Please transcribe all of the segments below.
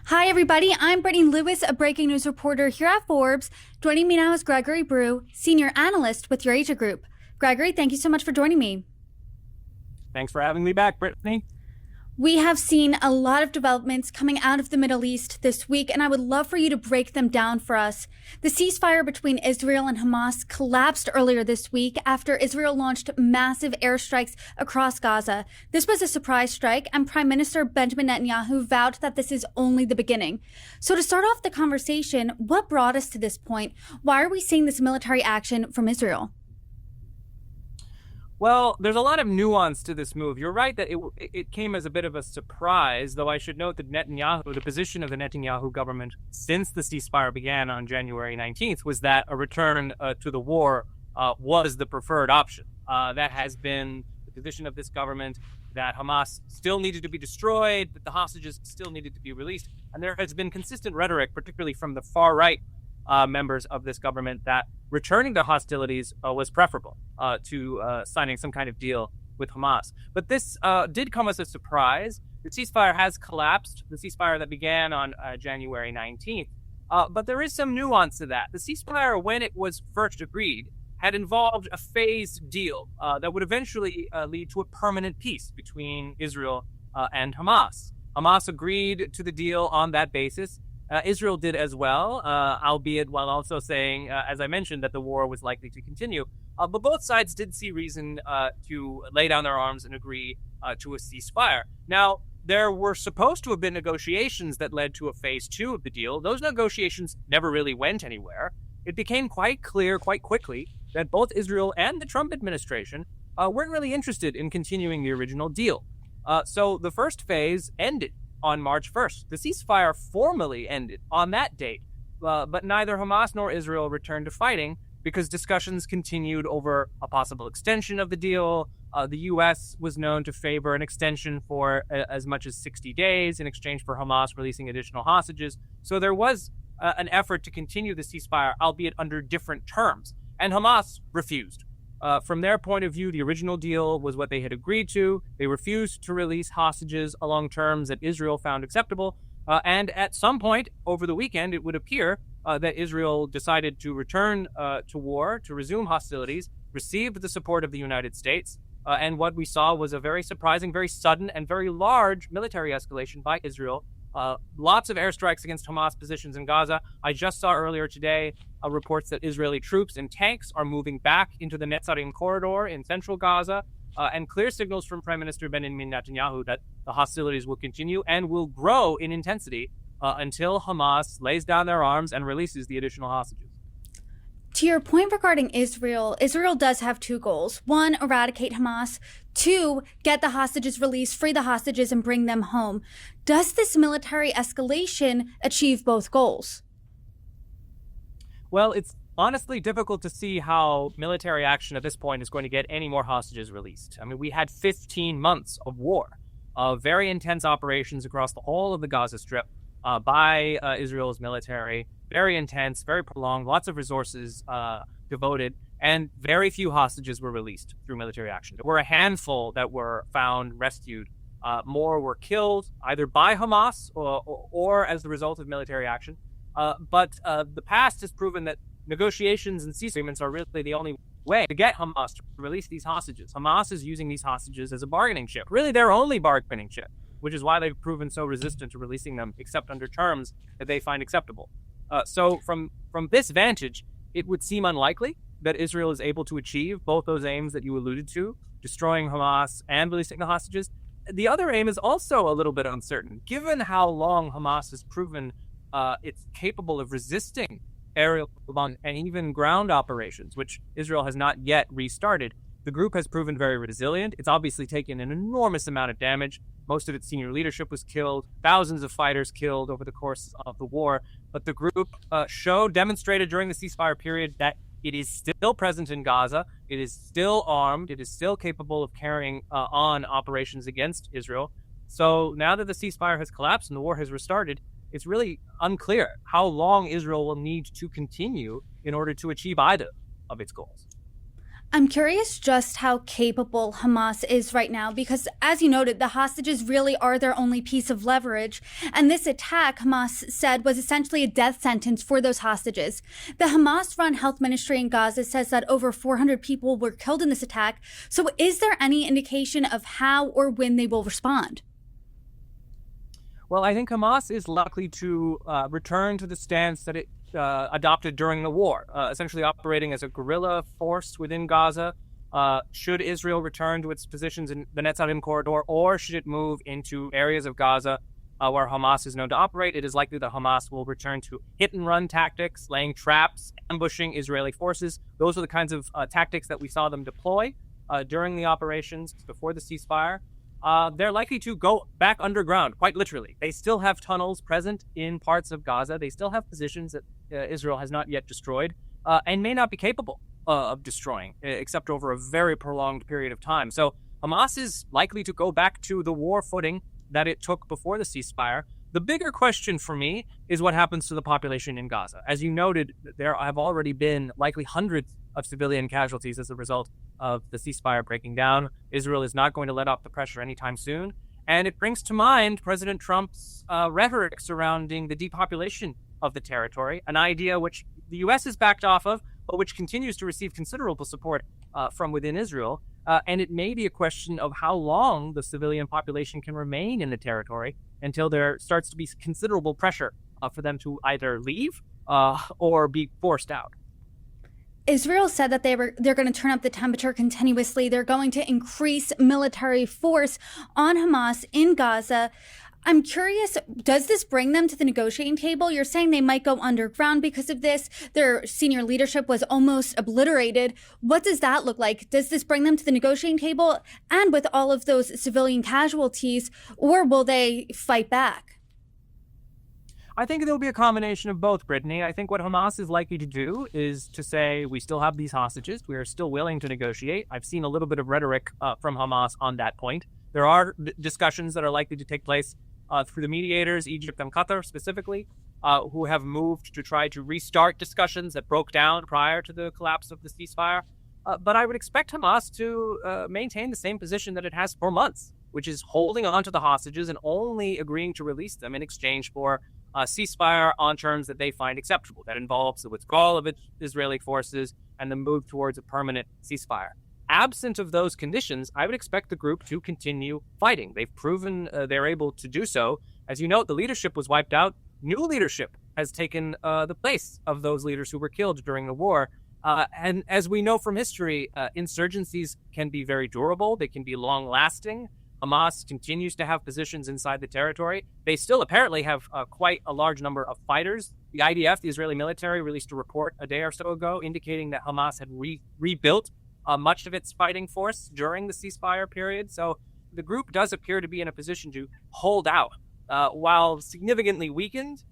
Hi, everybody. I'm Brittany Lewis, a breaking news reporter here at Forbes. Joining me now is Gregory Brew, senior analyst with Eurasia Group. Gregory, thank you so much for joining me. Thanks for having me back, Brittany. We have seen a lot of developments coming out of the Middle East this week, and I would love for you to break them down for us. The ceasefire between Israel and Hamas collapsed earlier this week after Israel launched massive airstrikes across Gaza. This was a surprise strike, and Prime Minister Benjamin Netanyahu vowed that this is only the beginning. So to start off the conversation, what brought us to this point? Why are we seeing this military action from Israel? Well, there's a lot of nuance to this move. You're right that it came as a bit of a surprise, though I should note that the position of the Netanyahu government since the ceasefire began on January 19th was that a return to the war was the preferred option. That has been the position of this government, that Hamas still needed to be destroyed, that the hostages still needed to be released. And there has been consistent rhetoric, particularly from the far right members of this government, that returning to hostilities was preferable to signing some kind of deal with Hamas. But this did come as a surprise. The ceasefire has collapsed, the ceasefire that began on January 19th. But there is some nuance to that. The ceasefire, when it was first agreed, had involved a phased deal that would eventually lead to a permanent peace between Israel and Hamas. Hamas agreed to the deal on that basis. Israel did as well, albeit while also saying, as I mentioned, that the war was likely to continue. But both sides did see reason to lay down their arms and agree to a ceasefire. Now, there were supposed to have been negotiations that led to a phase two of the deal. Those negotiations never really went anywhere. It became quite clear quite quickly that both Israel and the Trump administration weren't really interested in continuing the original deal. So the first phase ended on March 1st. The ceasefire formally ended on that date, but neither Hamas nor Israel returned to fighting because discussions continued over a possible extension of the deal. The U.S. was known to favor an extension for as much as 60 days in exchange for Hamas releasing additional hostages. So there was an effort to continue the ceasefire, albeit under different terms, and Hamas refused. From their point of view, the original deal was what they had agreed to. They refused to release hostages along terms that Israel found acceptable. And at some point over the weekend, it would appear that Israel decided to return to war, to resume hostilities, received the support of the United States. And what we saw was a very surprising, very sudden, and very large military escalation by Israel. Lots of airstrikes against Hamas positions in Gaza. I just saw earlier today reports that Israeli troops and tanks are moving back into the Netzarim corridor in central Gaza, and clear signals from Prime Minister Benjamin Netanyahu that the hostilities will continue and will grow in intensity until Hamas lays down their arms and releases the additional hostages. To your point regarding Israel, Israel does have two goals. One, eradicate Hamas. Two, get the hostages released, free the hostages, and bring them home. Does this military escalation achieve both goals? Well, it's honestly difficult to see how military action at this point is going to get any more hostages released. I mean, we had 15 months of war, very intense operations across the whole of the Gaza Strip by Israel's military. Very intense, very prolonged, lots of resources devoted, and very few hostages were released through military action. There were a handful that were found, rescued. More were killed either by Hamas or as the result of military action. But the past has proven that negotiations and cease agreements are really the only way to get Hamas to release these hostages. Hamas is using these hostages as a bargaining chip, really their only bargaining chip, which is why they've proven so resistant to releasing them, except under terms that they find acceptable. So from this vantage, it would seem unlikely that Israel is able to achieve both those aims that you alluded to, destroying Hamas and releasing the hostages. The other aim is also a little bit uncertain. Given how long Hamas has proven it's capable of resisting aerial and even ground operations, which Israel has not yet restarted, the group has proven very resilient. It's obviously taken an enormous amount of damage. Most of its senior leadership was killed, thousands of fighters killed over the course of the war. But the group demonstrated during the ceasefire period that it is still present in Gaza. It is still armed. It is still capable of carrying on operations against Israel. So now that the ceasefire has collapsed and the war has restarted, it's really unclear how long Israel will need to continue in order to achieve either of its goals. I'm curious just how capable Hamas is right now, because as you noted, the hostages really are their only piece of leverage. And this attack, Hamas said, was essentially a death sentence for those hostages. The Hamas-run health ministry in Gaza says that over 400 people were killed in this attack. So is there any indication of how or when they will respond? Well, I think Hamas is likely to return to the stance that it adopted during the war, essentially operating as a guerrilla force within Gaza. Should Israel return to its positions in the Netzarim corridor, or should it move into areas of Gaza where Hamas is known to operate, it is likely that Hamas will return to hit-and-run tactics, laying traps, ambushing Israeli forces. Those are the kinds of tactics that we saw them deploy during the operations before the ceasefire. They're likely to go back underground, quite literally. They still have tunnels present in parts of Gaza. They still have positions that Israel has not yet destroyed and may not be capable of destroying, except over a very prolonged period of time. So Hamas is likely to go back to the war footing that it took before the ceasefire. The bigger question for me is what happens to the population in Gaza. As you noted, there have already been likely hundreds of civilian casualties as a result of the ceasefire breaking down. Israel is not going to let off the pressure anytime soon. And it brings to mind President Trump's rhetoric surrounding the depopulation of the territory, an idea which the U.S. has backed off of, but which continues to receive considerable support from within Israel. And it may be a question of how long the civilian population can remain in the territory until there starts to be considerable pressure for them to either leave or be forced out. Israel said that they're going to turn up the temperature continuously. They're going to increase military force on Hamas in Gaza. I'm curious, does this bring them to the negotiating table? You're saying they might go underground because of this. Their senior leadership was almost obliterated. What does that look like? Does this bring them to the negotiating table and with all of those civilian casualties, or will they fight back? I think there'll be a combination of both, Brittany. I think what Hamas is likely to do is to say, we still have these hostages. We are still willing to negotiate. I've seen a little bit of rhetoric from Hamas on that point. There are discussions that are likely to take place through the mediators, Egypt and Qatar specifically, who have moved to try to restart discussions that broke down prior to the collapse of the ceasefire. But I would expect Hamas to maintain the same position that it has for months, which is holding on to the hostages and only agreeing to release them in exchange for ceasefire on terms that they find acceptable. That involves the withdrawal of Israeli forces and the move towards a permanent ceasefire. Absent of those conditions, I would expect the group to continue fighting. They've proven they're able to do so. As you note, the leadership was wiped out. New leadership has taken the place of those leaders who were killed during the war. And as we know from history, insurgencies can be very durable. They can be long-lasting. Hamas continues to have positions inside the territory. They still apparently have quite a large number of fighters. The IDF, the Israeli military, released a report a day or so ago indicating that Hamas had rebuilt much of its fighting force during the ceasefire period. So the group does appear to be in a position to hold out. While significantly weakened,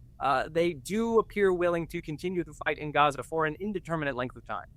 they do appear willing to continue the fight in Gaza for an indeterminate length of time.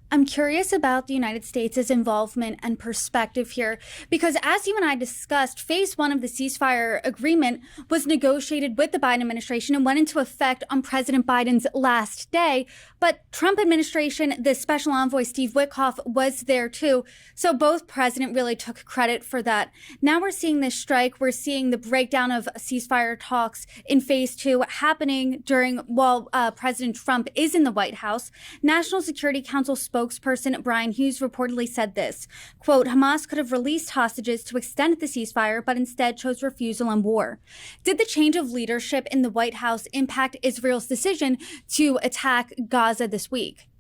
I'm curious about the United States' involvement and perspective here, because as you and I discussed, phase one of the ceasefire agreement was negotiated with the Biden administration and went into effect on President Biden's last day. But Trump administration, the special envoy Steve Witkoff was there too. So both presidents really took credit for that. Now we're seeing this strike. We're seeing the breakdown of ceasefire talks in phase two happening while President Trump is in the White House. National Security Council spokesperson Brian Hughes reportedly said this, quote, Hamas could have released hostages to extend the ceasefire, but instead chose refusal and war. Did the change of leadership in the White House impact Israel's decision to attack Gaza this week?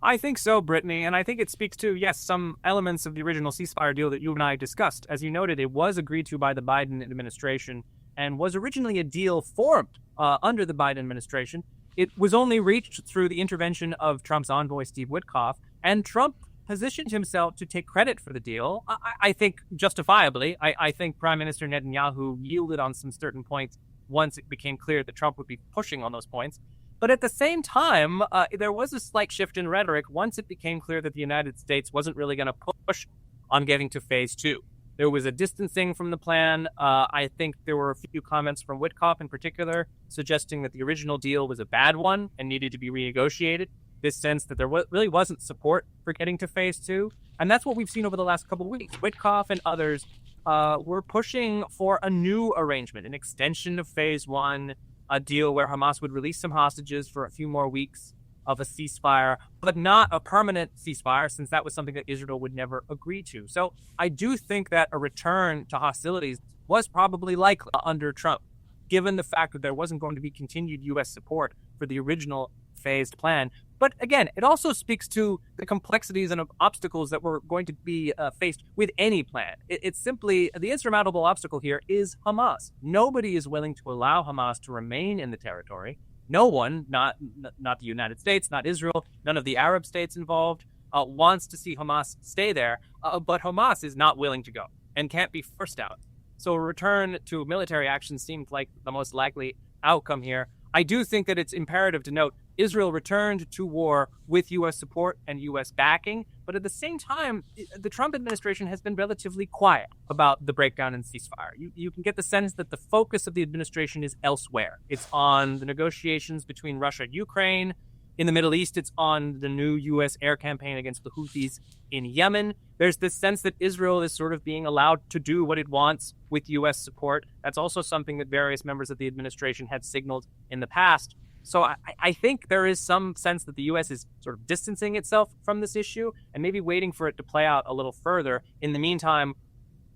I think so, Brittany, and I think it speaks to, yes, some elements of the original ceasefire deal that you and I discussed. As you noted, it was agreed to by the Biden administration and was originally a deal formed under the Biden administration. It was only reached through the intervention of Trump's envoy, Steve Witkoff, and Trump positioned himself to take credit for the deal. I think justifiably. I think Prime Minister Netanyahu yielded on some certain points once it became clear that Trump would be pushing on those points. But at the same time, there was a slight shift in rhetoric once it became clear that the United States wasn't really going to push on getting to phase two. There was a distancing from the plan. I think there were a few comments from Witkoff in particular suggesting that the original deal was a bad one and needed to be renegotiated. this sense that there really wasn't support for getting to phase two. And that's what we've seen over the last couple of weeks. Witkoff and others were pushing for a new arrangement, an extension of phase one, a deal where Hamas would release some hostages for a few more weeks of a ceasefire, but not a permanent ceasefire, since that was something that Israel would never agree to. So I do think that a return to hostilities was probably likely under Trump, given the fact that there wasn't going to be continued U.S. support for the original phased plan. But again, it also speaks to the complexities and obstacles that were going to be faced with any plan. It's simply the insurmountable obstacle here is Hamas. Nobody is willing to allow Hamas to remain in the territory. No one, not the United States, not Israel, none of the Arab states involved, wants to see Hamas stay there. But Hamas is not willing to go and can't be forced out. So a return to military action seemed like the most likely outcome here. I do think that it's imperative to note Israel returned to war with U.S. support and U.S. backing, but at the same time, the Trump administration has been relatively quiet about the breakdown in ceasefire. You can get the sense that the focus of the administration is elsewhere. It's on the negotiations between Russia and Ukraine. In the Middle East, it's on the new U.S. air campaign against the Houthis in Yemen. There's this sense that Israel is sort of being allowed to do what it wants with U.S. support. That's also something that various members of the administration had signaled in the past. So I think there is some sense that the U.S. is sort of distancing itself from this issue and maybe waiting for it to play out a little further. In the meantime,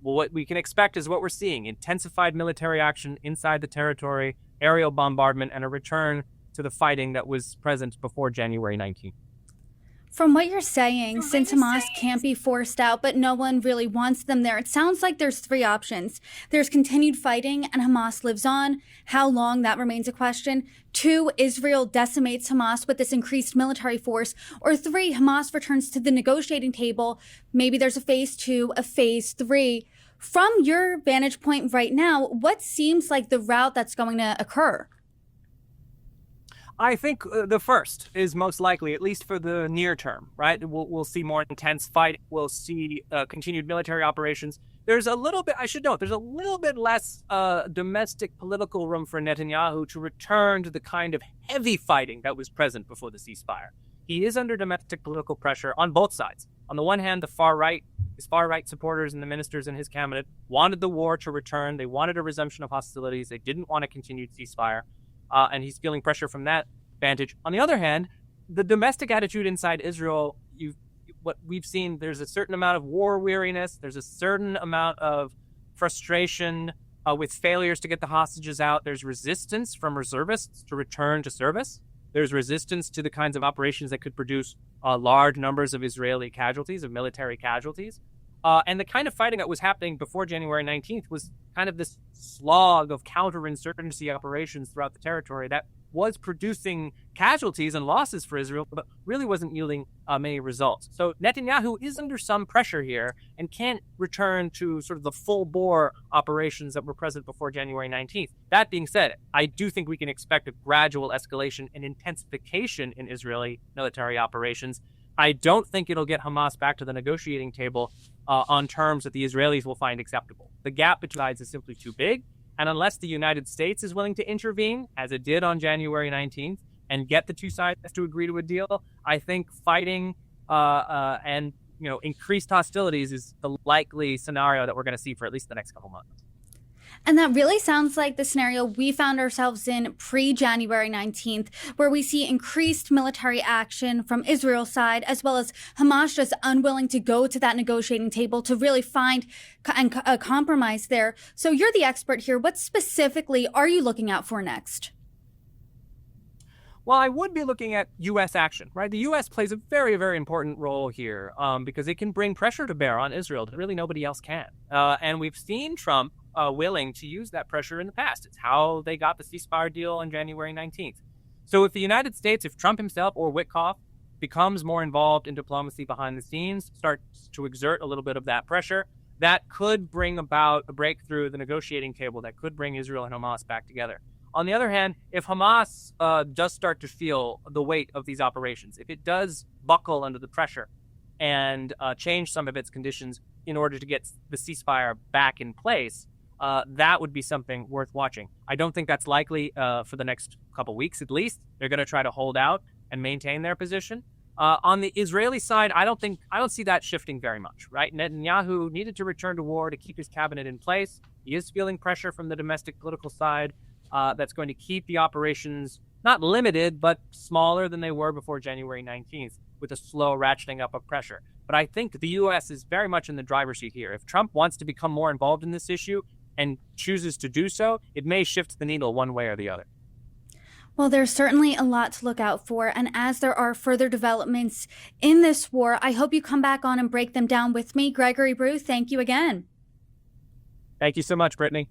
what we can expect is what we're seeing: intensified military action inside the territory, aerial bombardment, and a return to the fighting that was present before January 19th. From what you're saying, since Hamas can't be forced out, but no one really wants them there, it sounds like there's three options. There's continued fighting and Hamas lives on. How long, that remains a question. 2, Israel decimates Hamas with this increased military force. Or 3, Hamas returns to the negotiating table. Maybe there's a phase 2, a phase 3. From your vantage point right now, what seems like the route that's going to occur? I think the first is most likely, at least for the near term, right? We'll see more intense fight. We'll see continued military operations. There's a little bit, I should note, there's a little bit less domestic political room for Netanyahu to return to the kind of heavy fighting that was present before the ceasefire. He is under domestic political pressure on both sides. On the one hand, the far right, his far right supporters and the ministers in his cabinet wanted the war to return. They wanted a resumption of hostilities. They didn't want a continued ceasefire. And he's feeling pressure from that vantage. On the other hand, the domestic attitude inside Israel, what we've seen, there's a certain amount of war weariness. There's a certain amount of frustration with failures to get the hostages out. There's resistance from reservists to return to service. There's resistance to the kinds of operations that could produce large numbers of Israeli casualties, of military casualties. And the kind of fighting that was happening before January 19th was kind of this slog of counterinsurgency operations throughout the territory that was producing casualties and losses for Israel, but really wasn't yielding many results. So Netanyahu is under some pressure here and can't return to sort of the full-bore operations that were present before January 19th. That being said, I do think we can expect a gradual escalation and intensification in Israeli military operations. I don't think it'll get Hamas back to the negotiating table on terms that the Israelis will find acceptable. The gap between sides is simply too big, and unless the United States is willing to intervene, as it did on January 19th, and get the two sides to agree to a deal, I think fighting and increased hostilities is the likely scenario that we're going to see for at least the next couple months. And that really sounds like the scenario we found ourselves in pre-January 19th, where we see increased military action from Israel's side, as well as Hamas just unwilling to go to that negotiating table to really find a compromise there. So you're the expert here. What specifically are you looking out for next? Well, I would be looking at U.S. action, right? The U.S. plays a very, very important role here because it can bring pressure to bear on Israel that really nobody else can. And we've seen Trump willing to use that pressure in the past. It's how they got the ceasefire deal on January 19th. So if the United States, if Trump himself or Witkoff becomes more involved in diplomacy behind the scenes, starts to exert a little bit of that pressure, that could bring about a breakthrough at the negotiating table that could bring Israel and Hamas back together. On the other hand, if Hamas does start to feel the weight of these operations, if it does buckle under the pressure and change some of its conditions in order to get the ceasefire back in place, that would be something worth watching. I don't think that's likely for the next couple weeks at least. They're going to try to hold out and maintain their position. On the Israeli side, I don't see that shifting very much, right? Netanyahu needed to return to war to keep his cabinet in place. He is feeling pressure from the domestic political side that's going to keep the operations not limited, but smaller than they were before January 19th, with a slow ratcheting up of pressure. But I think the U.S. is very much in the driver's seat here. If Trump wants to become more involved in this issue and chooses to do so, it may shift the needle one way or the other. Well, there's certainly a lot to look out for. And as there are further developments in this war, I hope you come back on and break them down with me. Gregory Brew, thank you again. Thank you so much, Brittany.